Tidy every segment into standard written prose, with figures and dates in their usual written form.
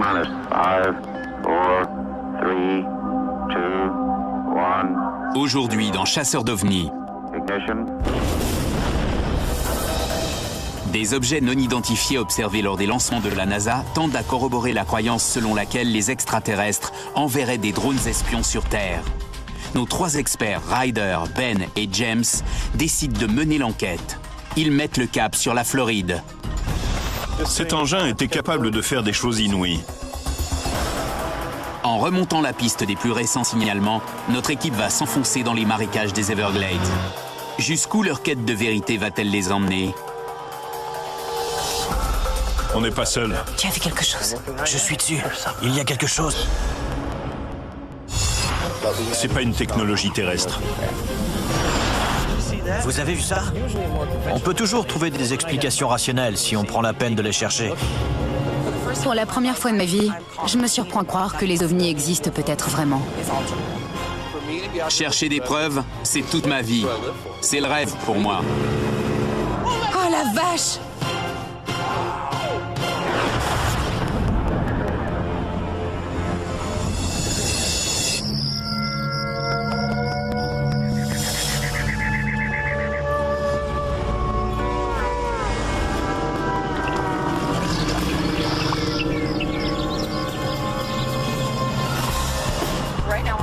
minus 5, 4, 3, 2, 1. Aujourd'hui, dans Chasseurs d'OVNI, Ignition. des objets non identifiés observés lors des lancements de la NASA tendent à corroborer la croyance selon laquelle les extraterrestres enverraient des drones espions sur Terre. Nos trois experts, Ryder, Ben et James, décident de mener l'enquête. Ils mettent le cap sur la Floride. Cet engin était capable de faire des choses inouïes. En remontant la piste des plus récents signalements, notre équipe va s'enfoncer dans les marécages des Everglades. Jusqu'où leur quête de vérité va-t-elle les emmener? On n'est pas seul. Tu as vu quelque chose? Je suis dessus. Il y a quelque chose. C'est pas une technologie terrestre. Vous avez vu ça? On peut toujours trouver des explications rationnelles si on prend la peine de les chercher. Pour la première fois de ma vie, je me surprends à croire que les ovnis existent peut-être vraiment. Chercher des preuves, c'est toute ma vie. C'est le rêve pour moi. Oh la vache!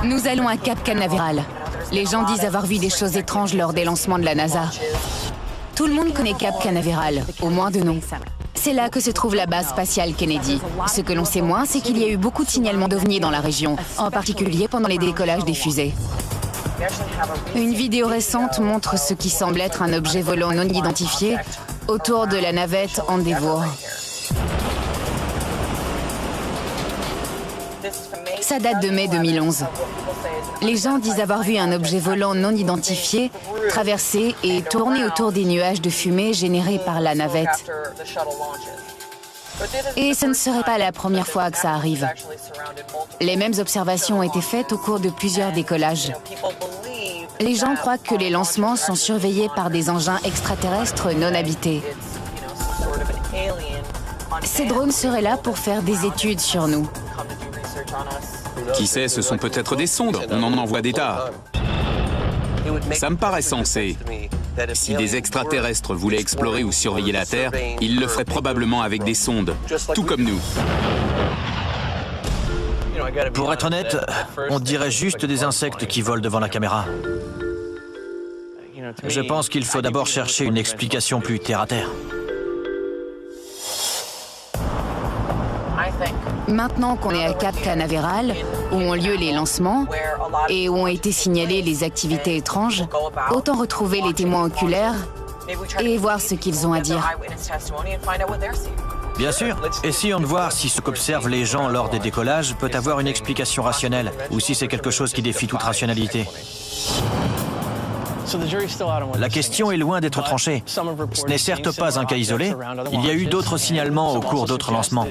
Nous allons à Cap Canaveral. Les gens disent avoir vu des choses étranges lors des lancements de la NASA. Tout le monde connaît Cap Canaveral, au moins de nom. C'est là que se trouve la base spatiale Kennedy. Ce que l'on sait moins, c'est qu'il y a eu beaucoup de signalements d'ovnis dans la région, en particulier pendant les décollages des fusées. Une vidéo récente montre ce qui semble être un objet volant non identifié autour de la navette Endeavour. Ça date de mai 2011. Les gens disent avoir vu un objet volant non identifié traverser et tourner autour des nuages de fumée générés par la navette. Et ce ne serait pas la première fois que ça arrive. Les mêmes observations ont été faites au cours de plusieurs décollages. Les gens croient que les lancements sont surveillés par des engins extraterrestres non habités. Ces drones seraient là pour faire des études sur nous. Qui sait, ce sont peut-être des sondes, on en envoie des tas. Ça me paraît sensé. Si des extraterrestres voulaient explorer ou surveiller la Terre, ils le feraient probablement avec des sondes, tout comme nous. Pour être honnête, on dirait juste des insectes qui volent devant la caméra. Je pense qu'il faut d'abord chercher une explication plus terre-à-terre. Maintenant qu'on est à Cap Canaveral, où ont lieu les lancements et où ont été signalées les activités étranges, autant retrouver les témoins oculaires et voir ce qu'ils ont à dire. Bien sûr. Essayons de voir si ce qu'observent les gens lors des décollages peut avoir une explication rationnelle, ou si c'est quelque chose qui défie toute rationalité. La question est loin d'être tranchée. Ce n'est certes pas un cas isolé. Il y a eu d'autres signalements au cours d'autres lancements.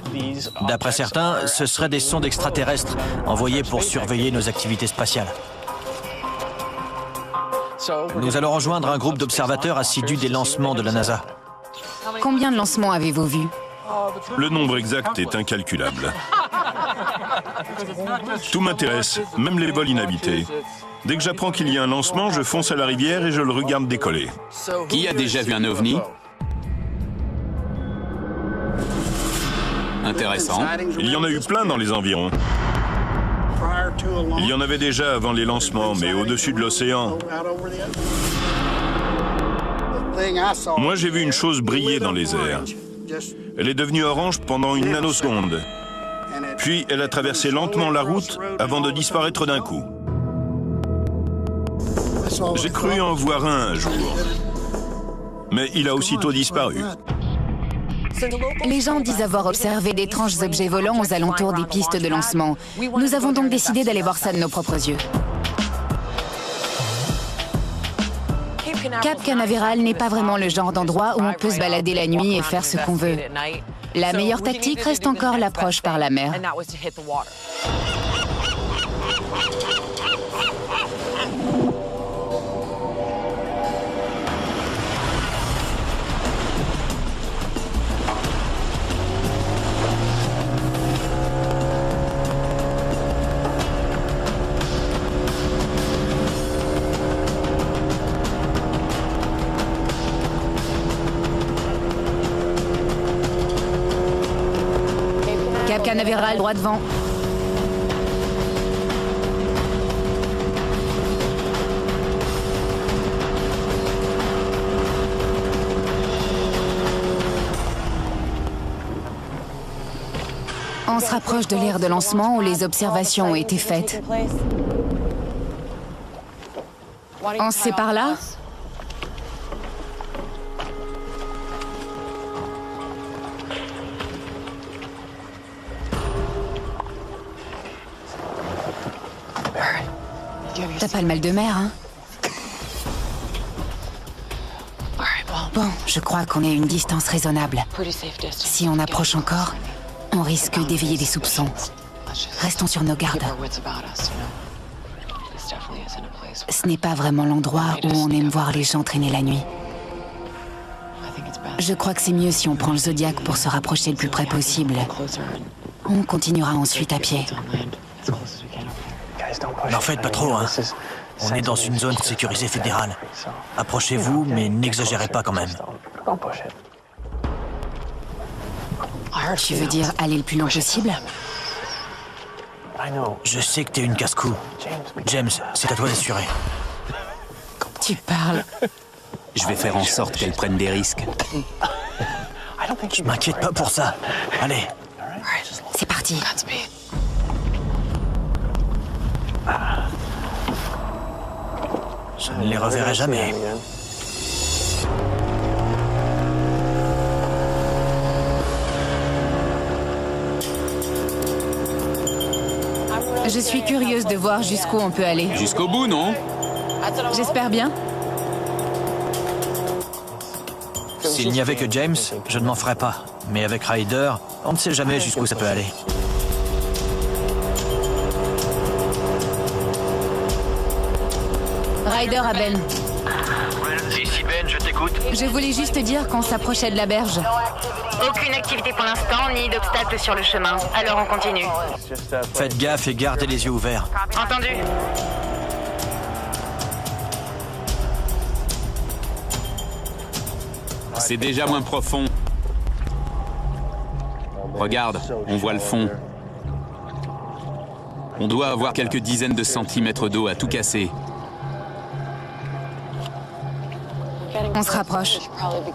D'après certains, ce seraient des sondes extraterrestres envoyées pour surveiller nos activités spatiales. Nous allons rejoindre un groupe d'observateurs assidus des lancements de la NASA. Combien de lancements avez-vous vu? Le nombre exact est incalculable. Tout m'intéresse, même les vols inhabités. Dès que j'apprends qu'il y a un lancement, je fonce à la rivière et je le regarde décoller. Qui a déjà vu un ovni? Intéressant. Il y en a eu plein dans les environs. Il y en avait déjà avant les lancements, mais au-dessus de l'océan. Moi, j'ai vu une chose briller dans les airs. Elle est devenue orange pendant une nanoseconde. Puis, elle a traversé lentement la route avant de disparaître d'un coup. J'ai cru en voir un jour. Mais il a aussitôt disparu. Les gens disent avoir observé d'étranges objets volants aux alentours des pistes de lancement. Nous avons donc décidé d'aller voir ça de nos propres yeux. Cap Canaveral n'est pas vraiment le genre d'endroit où on peut se balader la nuit et faire ce qu'on veut. La meilleure tactique reste encore l'approche par la mer. Cap Canaveral, droit devant. On se rapproche de l'aire de lancement où les observations ont été faites. On se sépare là? T'as pas le mal de mer, hein? Bon, je crois qu'on est à une distance raisonnable. Si on approche encore, on risque d'éveiller des soupçons. Restons sur nos gardes. Ce n'est pas vraiment l'endroit où on aime voir les gens traîner la nuit. Je crois que c'est mieux si on prend le Zodiac pour se rapprocher le plus près possible. On continuera ensuite à pied. N'en faites pas trop, hein. On est dans une zone sécurisée fédérale. Approchez-vous, mais n'exagérez pas quand même. Tu veux dire aller le plus loin possible? Je sais que t'es une casse-cou. James, c'est à toi d'assurer. Tu parles. Je vais faire en sorte qu'elle prenne des risques. Je m'inquiète pas pour ça. Allez. C'est parti. Je ne les reverrai jamais. Je suis curieuse de voir jusqu'où on peut aller. Jusqu'au bout, non? J'espère bien. S'il n'y avait que James, je ne m'en ferais pas. Mais avec Ryder, on ne sait jamais jusqu'où ça peut aller. Ryder à Ben. Ici Ben, je t'écoute. Je voulais juste dire qu'on s'approchait de la berge. Aucune activité pour l'instant, ni d'obstacles sur le chemin. Alors on continue. Faites gaffe et gardez les yeux ouverts. Entendu. C'est déjà moins profond. Regarde, on voit le fond. On doit avoir quelques dizaines de centimètres d'eau à tout casser. On se rapproche.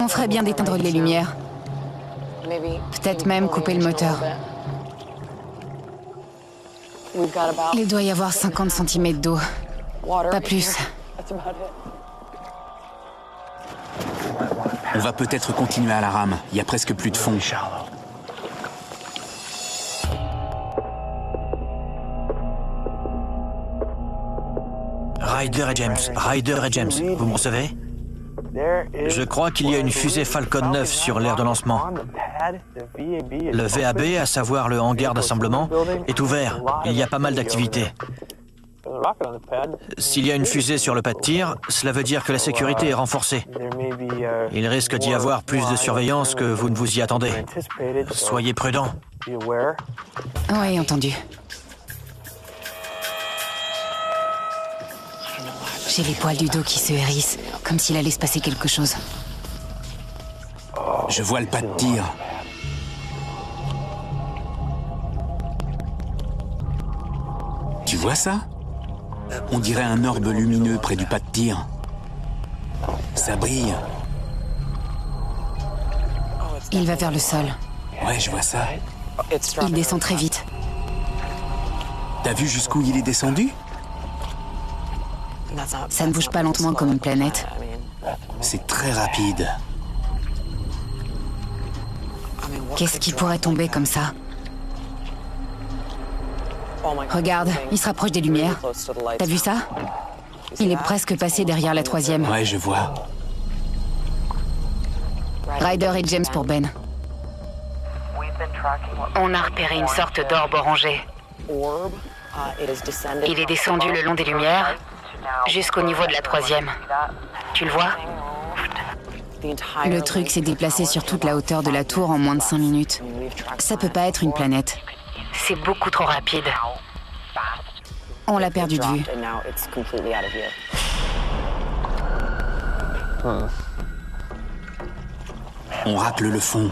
On ferait bien d'éteindre les lumières. Peut-être même couper le moteur. Il doit y avoir 50 cm d'eau. Pas plus. On va peut-être continuer à la rame. Il y a presque plus de fond. Ryder et James, vous me recevez? Je crois qu'il y a une fusée Falcon 9 sur l'aire de lancement. Le VAB, à savoir le hangar d'assemblement, est ouvert. Il y a pas mal d'activités. S'il y a une fusée sur le pas de tir, cela veut dire que la sécurité est renforcée. Il risque d'y avoir plus de surveillance que vous ne vous y attendez. Soyez prudents. Oui, entendu. J'ai les poils du dos qui se hérissent, comme s'il allait se passer quelque chose. Je vois le pas de tir. Tu vois ça? On dirait un orbe lumineux près du pas de tir. Ça brille. Il va vers le sol. Ouais, je vois ça. Il descend très vite. T'as vu jusqu'où il est descendu? Ça ne bouge pas lentement comme une planète. C'est très rapide. Qu'est-ce qui pourrait tomber comme ça? Regarde, il se rapproche des lumières. T'as vu ça? Il est presque passé derrière la 3e. Ouais, je vois. Ryder et James pour Ben. On a repéré une sorte d'orbe orangé. Il est descendu le long des lumières, jusqu'au niveau de la 3e. Tu le vois? Le truc s'est déplacé sur toute la hauteur de la tour en moins de 5 minutes. Ça peut pas être une planète. C'est beaucoup trop rapide. On l'a perdu de vue. On racle le fond.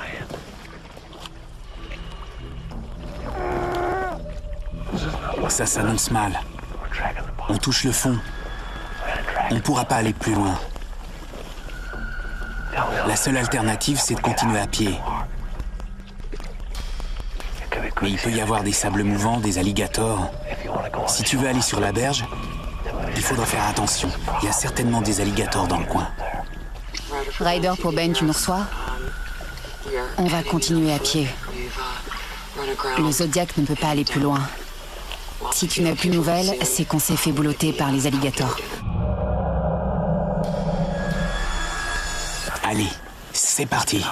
Ça s'annonce mal. On touche le fond. On ne pourra pas aller plus loin. La seule alternative, c'est de continuer à pied. Mais il peut y avoir des sables mouvants, des alligators. Si tu veux aller sur la berge, il faudra faire attention. Il y a certainement des alligators dans le coin. Ryder pour Ben, tu nous reçois? On va continuer à pied. Le Zodiac ne peut pas aller plus loin. Si tu n'as plus de nouvelles, c'est qu'on s'est fait boulotter par les alligators. Allez, c'est parti.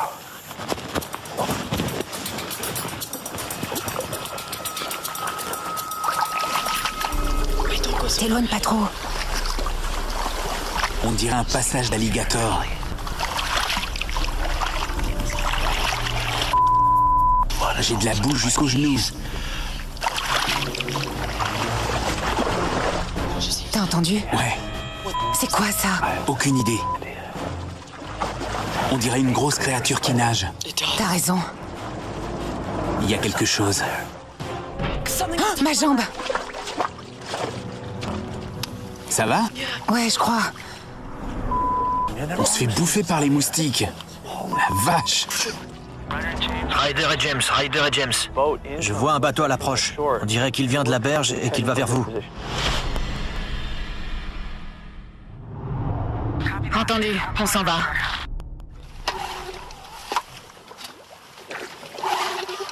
T'éloigne pas trop. On dirait un passage d'alligator. J'ai de la boue jusqu'aux genoux. T'as entendu? Ouais, C'est quoi ça? aucune idée. On dirait une grosse créature qui nage. T'as raison. Il y a quelque chose. Oh, ma jambe! Ça va? Ouais, je crois. On se fait bouffer par les moustiques. La vache! Ryder et James. Je vois un bateau à l'approche. On dirait qu'il vient de la berge et qu'il va vers vous. Entendu, on s'en va.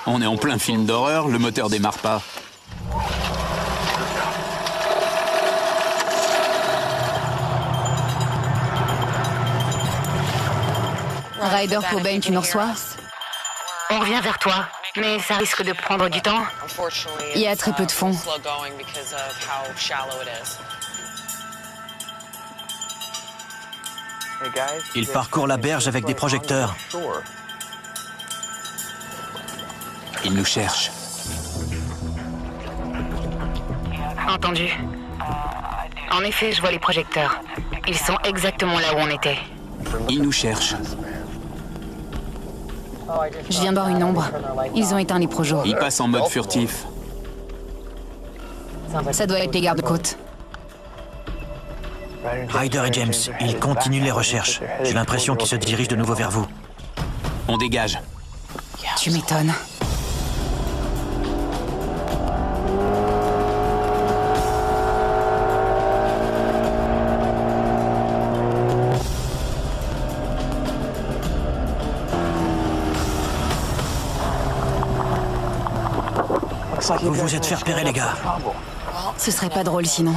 On est en plein film d'horreur, le moteur démarre pas. Ryder pour Ben, tu nous reçois? On revient vers toi, mais ça risque de prendre du temps. Il y a très peu de fond. Il parcourt la berge avec des projecteurs. Il nous cherche. Entendu. En effet, je vois les projecteurs. Ils sont exactement là où on était. Il nous cherche. Je viens de voir une ombre. Ils ont éteint les projos. Il passe en mode furtif. Ça doit être les gardes-côtes. Ryder et James, ils continuent les recherches. J'ai l'impression qu'ils se dirigent de nouveau vers vous. On dégage. Tu m'étonnes. Vous vous êtes fait repérer, les gars. Ce serait pas drôle sinon.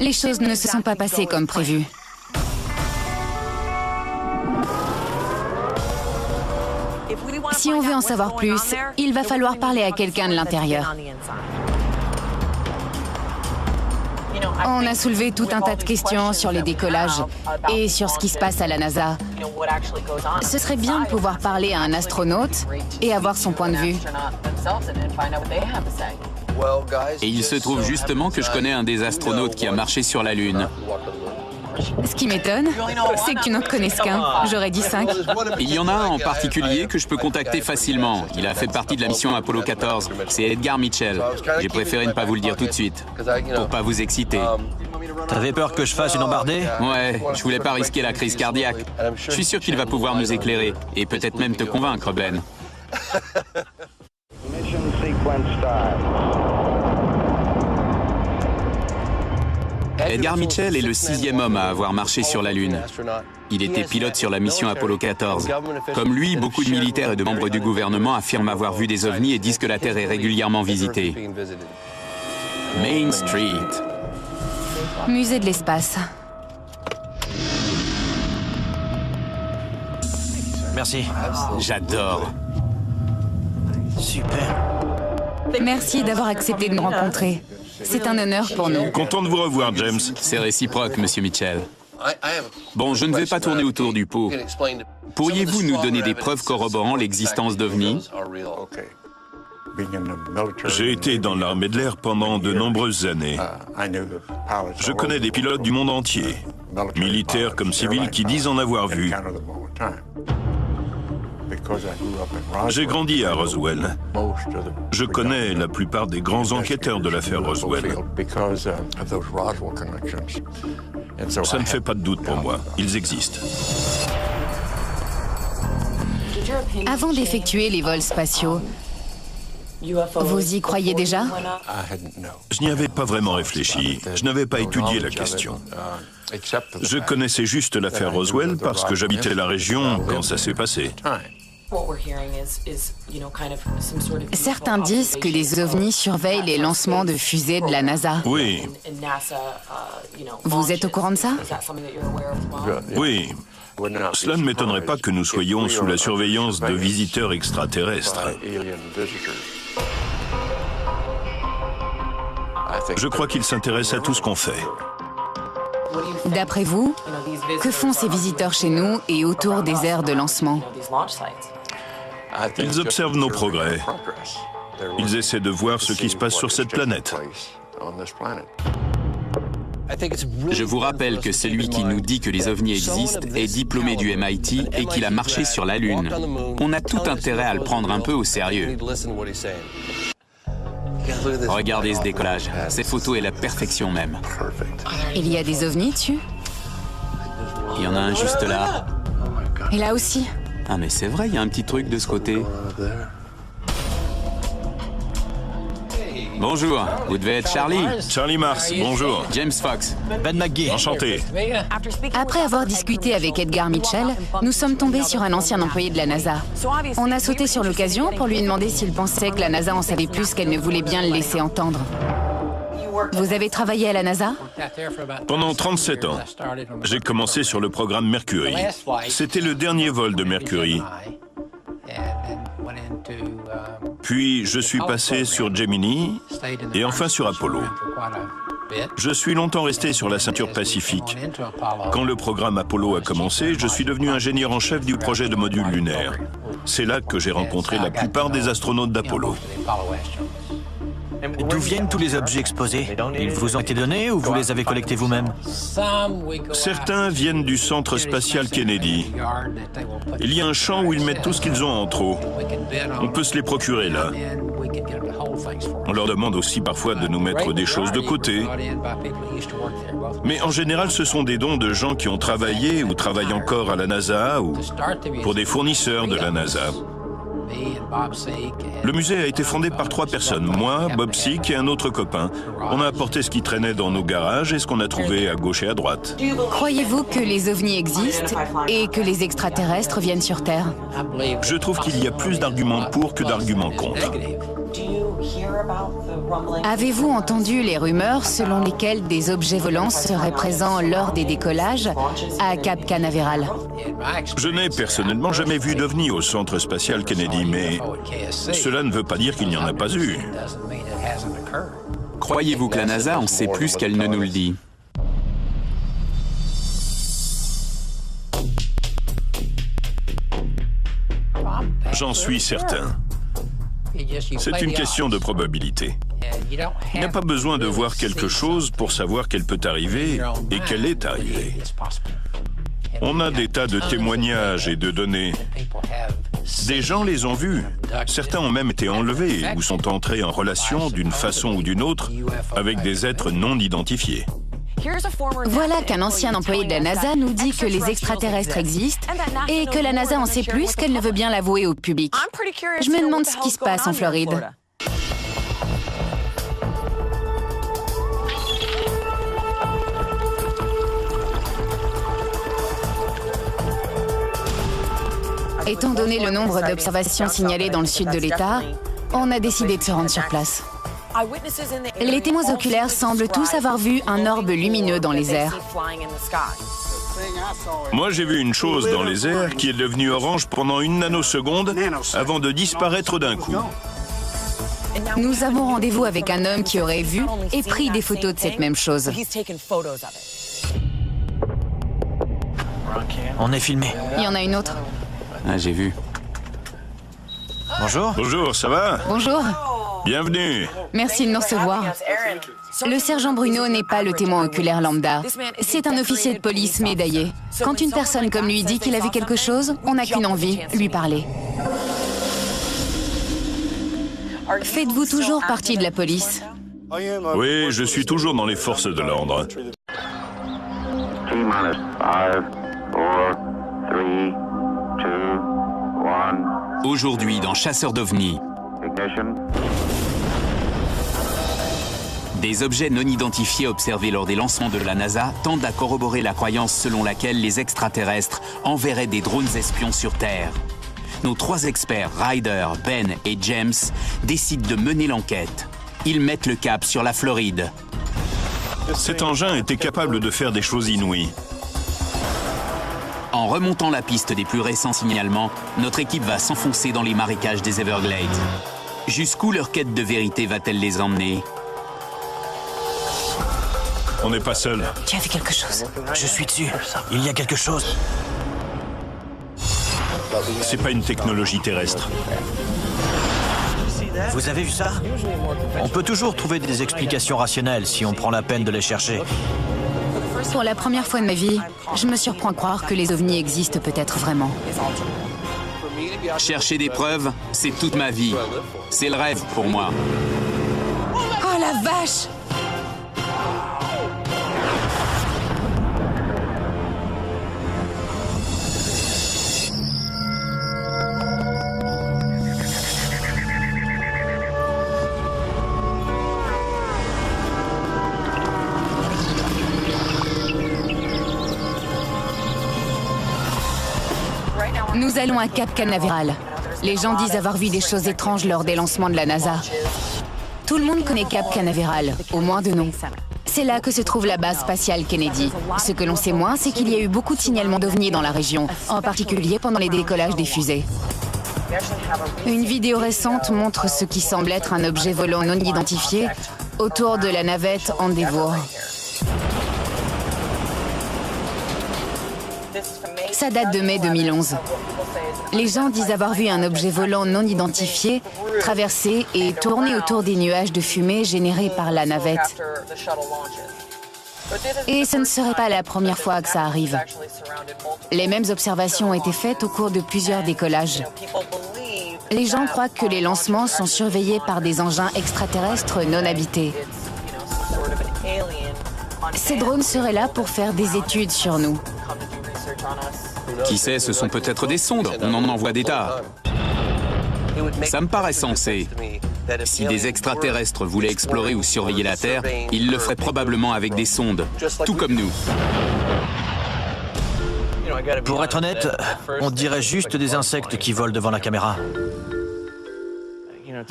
Les choses ne se sont pas passées comme prévu. Si on veut en savoir plus, il va falloir parler à quelqu'un de l'intérieur. On a soulevé tout un tas de questions sur les décollages et sur ce qui se passe à la NASA. Ce serait bien de pouvoir parler à un astronaute et avoir son point de vue. Et il se trouve justement que je connais un des astronautes qui a marché sur la Lune. Ce qui m'étonne, c'est que tu n'en connaisses qu'un. J'aurais dit 5. Il y en a un en particulier que je peux contacter facilement. Il a fait partie de la mission Apollo 14. C'est Edgar Mitchell. J'ai préféré ne pas vous le dire tout de suite, pour pas vous exciter. T'avais peur que je fasse une embardée? Ouais, je voulais pas risquer la crise cardiaque. Je suis sûr qu'il va pouvoir nous éclairer, et peut-être même te convaincre, Ben. Mission sequence start. Edgar Mitchell est le 6e homme à avoir marché sur la Lune. Il était pilote sur la mission Apollo 14. Comme lui, beaucoup de militaires et de membres du gouvernement affirment avoir vu des ovnis et disent que la Terre est régulièrement visitée. Main Street. Musée de l'espace. Merci. J'adore. Super. Merci d'avoir accepté de nous rencontrer. C'est un honneur pour nous. Content de vous revoir, James. C'est réciproque, monsieur Mitchell. Bon, je ne vais pas tourner autour du pot. Pourriez-vous nous donner des preuves corroborant l'existence d'ovnis? J'ai été dans l'armée de l'air pendant de nombreuses années. Je connais des pilotes du monde entier, militaires comme civils, qui disent en avoir vu. J'ai grandi à Roswell. Je connais la plupart des grands enquêteurs de l'affaire Roswell. Ça ne fait pas de doute pour moi. Ils existent. Avant d'effectuer les vols spatiaux, vous y croyez déjà? Je n'y avais pas vraiment réfléchi. Je n'avais pas étudié la question. Je connaissais juste l'affaire Roswell parce que j'habitais la région quand ça s'est passé. Certains disent que des ovnis surveillent les lancements de fusées de la NASA. Oui. Vous êtes au courant de ça? Oui. Cela ne m'étonnerait pas que nous soyons sous la surveillance de visiteurs extraterrestres. Je crois qu'ils s'intéressent à tout ce qu'on fait. D'après vous, que font ces visiteurs chez nous et autour des aires de lancement? Ils observent nos progrès. Ils essaient de voir ce qui se passe sur cette planète. Je vous rappelle que celui qui nous dit que les ovnis existent est diplômé du MIT et qu'il a marché sur la Lune. On a tout intérêt à le prendre un peu au sérieux. Regardez ce décollage. Cette photo est la perfection même. Il y a des ovnis dessus? Il y en a un juste là. Et là aussi? Ah mais c'est vrai, il y a un petit truc de ce côté. Bonjour, vous devez être Charlie. Charlie Mars, bonjour. James Fox. Ben McGee. Enchanté. Après avoir discuté avec Edgar Mitchell, nous sommes tombés sur un ancien employé de la NASA. On a sauté sur l'occasion pour lui demander s'il pensait que la NASA en savait plus qu'elle ne voulait bien le laisser entendre. Vous avez travaillé à la NASA? Pendant 37 ans, j'ai commencé sur le programme Mercury. C'était le dernier vol de Mercury. Puis je suis passé sur Gemini et enfin sur Apollo. Je suis longtemps resté sur la ceinture Pacifique. Quand le programme Apollo a commencé, je suis devenu ingénieur en chef du projet de module lunaire. C'est là que j'ai rencontré la plupart des astronautes d'Apollo. D'où viennent tous les objets exposés? Ils vous ont été donnés ou vous les avez collectés vous-même? Certains viennent du centre spatial Kennedy. Il y a un champ où ils mettent tout ce qu'ils ont en trop. On peut se les procurer là. On leur demande aussi parfois de nous mettre des choses de côté. Mais en général, ce sont des dons de gens qui ont travaillé ou travaillent encore à la NASA ou pour des fournisseurs de la NASA. Le musée a été fondé par 3 personnes, moi, Bob Sick et un autre copain. On a apporté ce qui traînait dans nos garages et ce qu'on a trouvé à gauche et à droite. Croyez-vous que les ovnis existent et que les extraterrestres viennent sur Terre? Je trouve qu'il y a plus d'arguments pour que d'arguments contre. Avez-vous entendu les rumeurs selon lesquelles des objets volants seraient présents lors des décollages à Cap Canaveral? Je n'ai personnellement jamais vu d'OVNI au centre spatial Kennedy, mais cela ne veut pas dire qu'il n'y en a pas eu. Croyez-vous que la NASA en sait plus qu'elle ne nous le dit? J'en suis certain. C'est une question de probabilité. Il n'y a pas besoin de voir quelque chose pour savoir qu'elle peut arriver et qu'elle est arrivée. On a des tas de témoignages et de données. Des gens les ont vus. Certains ont même été enlevés ou sont entrés en relation d'une façon ou d'une autre avec des êtres non identifiés. Voilà qu'un ancien employé de la NASA nous dit que les extraterrestres existent et que la NASA en sait plus qu'elle ne veut bien l'avouer au public. Je me demande ce qui se passe en Floride. Étant donné le nombre d'observations signalées dans le sud de l'État, on a décidé de se rendre sur place. Les témoins oculaires semblent tous avoir vu un orbe lumineux dans les airs. Moi, j'ai vu une chose dans les airs qui est devenue orange pendant une nanoseconde avant de disparaître d'un coup. Nous avons rendez-vous avec un homme qui aurait vu et pris des photos de cette même chose. On est filmé. Il y en a une autre. Ah, j'ai vu. Bonjour. Bonjour, ça va? Bonjour. Bienvenue. Merci de nous recevoir. Le sergent Bruno n'est pas le témoin oculaire lambda. C'est un officier de police médaillé. Quand une personne comme lui dit qu'il a vu quelque chose, on n'a qu'une envie, lui parler. Faites-vous toujours partie de la police? Oui, je suis toujours dans les forces de l'ordre. T-minus 5, 4, 3, 2, 1. Aujourd'hui, dans Chasseurs d'OVNI, Ignition. des objets non identifiés observés lors des lancements de la NASA tendent à corroborer la croyance selon laquelle les extraterrestres enverraient des drones espions sur Terre. Nos 3 experts, Ryder, Ben et James, décident de mener l'enquête. Ils mettent le cap sur la Floride. Cet engin était capable de faire des choses inouïes. En remontant la piste des plus récents signalements, notre équipe va s'enfoncer dans les marécages des Everglades. Jusqu'où leur quête de vérité va-t-elle les emmener? On n'est pas seul. Tu as vu quelque chose? Je suis dessus. Il y a quelque chose. C'est pas une technologie terrestre. Vous avez vu ça? On peut toujours trouver des explications rationnelles si on prend la peine de les chercher. Pour la première fois de ma vie, je me surprends à croire que les ovnis existent peut-être vraiment. Chercher des preuves, c'est toute ma vie. C'est le rêve pour moi. Oh la vache! Nous allons à Cap Canaveral. Les gens disent avoir vu des choses étranges lors des lancements de la NASA. Tout le monde connaît Cap Canaveral, au moins de nom. C'est là que se trouve la base spatiale Kennedy. Ce que l'on sait moins, c'est qu'il y a eu beaucoup de signalements d'ovnis dans la région, en particulier pendant les décollages des fusées. Une vidéo récente montre ce qui semble être un objet volant non identifié autour de la navette Endeavour. Ça date de mai 2011. Les gens disent avoir vu un objet volant non identifié traverser et tourner autour des nuages de fumée générés par la navette. Et ce ne serait pas la première fois que ça arrive. Les mêmes observations ont été faites au cours de plusieurs décollages. Les gens croient que les lancements sont surveillés par des engins extraterrestres non habités. Ces drones seraient là pour faire des études sur nous. Qui sait, ce sont peut-être des sondes, on en envoie des tas. Ça me paraît sensé. Si des extraterrestres voulaient explorer ou surveiller la Terre, ils le feraient probablement avec des sondes, tout comme nous. Pour être honnête, on dirait juste des insectes qui volent devant la caméra.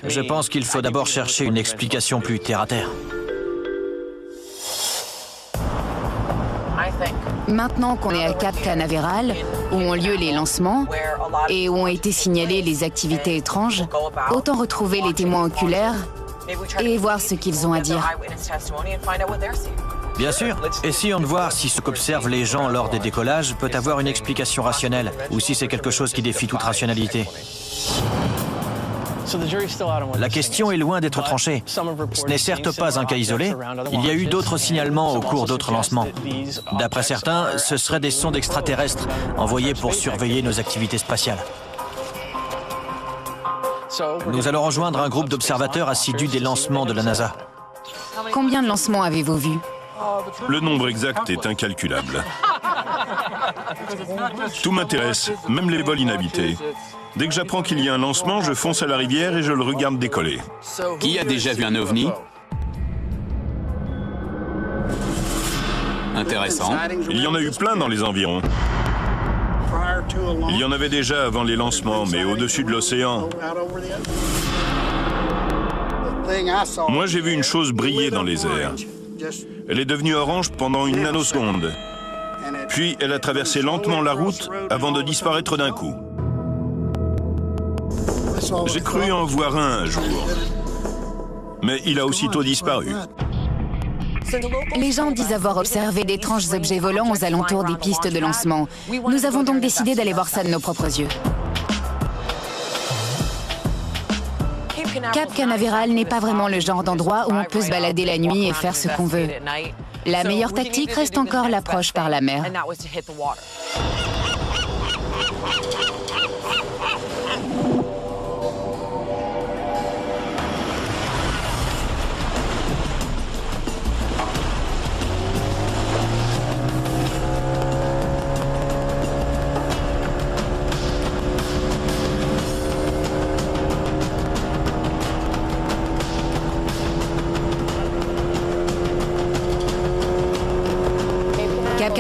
Je pense qu'il faut d'abord chercher une explication plus terre-à-terre. Maintenant qu'on est à Cap Canaveral, où ont lieu les lancements et où ont été signalées les activités étranges, autant retrouver les témoins oculaires et voir ce qu'ils ont à dire. Bien sûr. Essayons de voir si ce qu'observent les gens lors des décollages peut avoir une explication rationnelle, ou si c'est quelque chose qui défie toute rationalité. La question est loin d'être tranchée. Ce n'est certes pas un cas isolé. Il y a eu d'autres signalements au cours d'autres lancements. D'après certains, ce seraient des sondes extraterrestres envoyées pour surveiller nos activités spatiales. Nous allons rejoindre un groupe d'observateurs assidus des lancements de la NASA. Combien de lancements avez-vous vu? Le nombre exact est incalculable. Tout m'intéresse, même les vols inhabités. Dès que j'apprends qu'il y a un lancement, je fonce à la rivière et je le regarde décoller. Qui a déjà vu un ovni? Intéressant. Il y en a eu plein dans les environs. Il y en avait déjà avant les lancements, mais au-dessus de l'océan. Moi, j'ai vu une chose briller dans les airs. Elle est devenue orange pendant une nanoseconde. Puis, elle a traversé lentement la route avant de disparaître d'un coup. J'ai cru en voir un jour. Mais il a aussitôt disparu. Les gens disent avoir observé d'étranges objets volants aux alentours des pistes de lancement. Nous avons donc décidé d'aller voir ça de nos propres yeux. Cap Canaveral n'est pas vraiment le genre d'endroit où on peut se balader la nuit et faire ce qu'on veut. La meilleure tactique reste encore l'approche par la mer.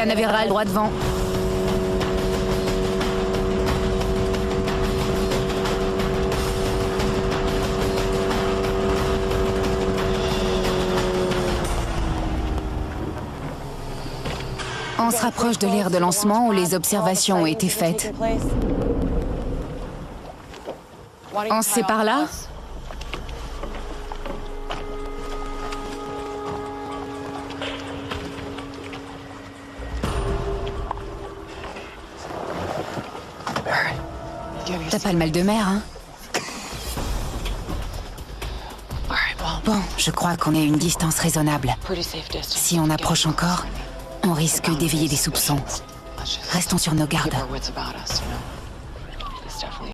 Canaveral droit devant. On se rapproche de l'aire de lancement où les observations ont été faites. On se sépare là? T'as pas le mal de mer, hein? Bon, je crois qu'on est à une distance raisonnable. Si on approche encore, on risque d'éveiller des soupçons. Restons sur nos gardes.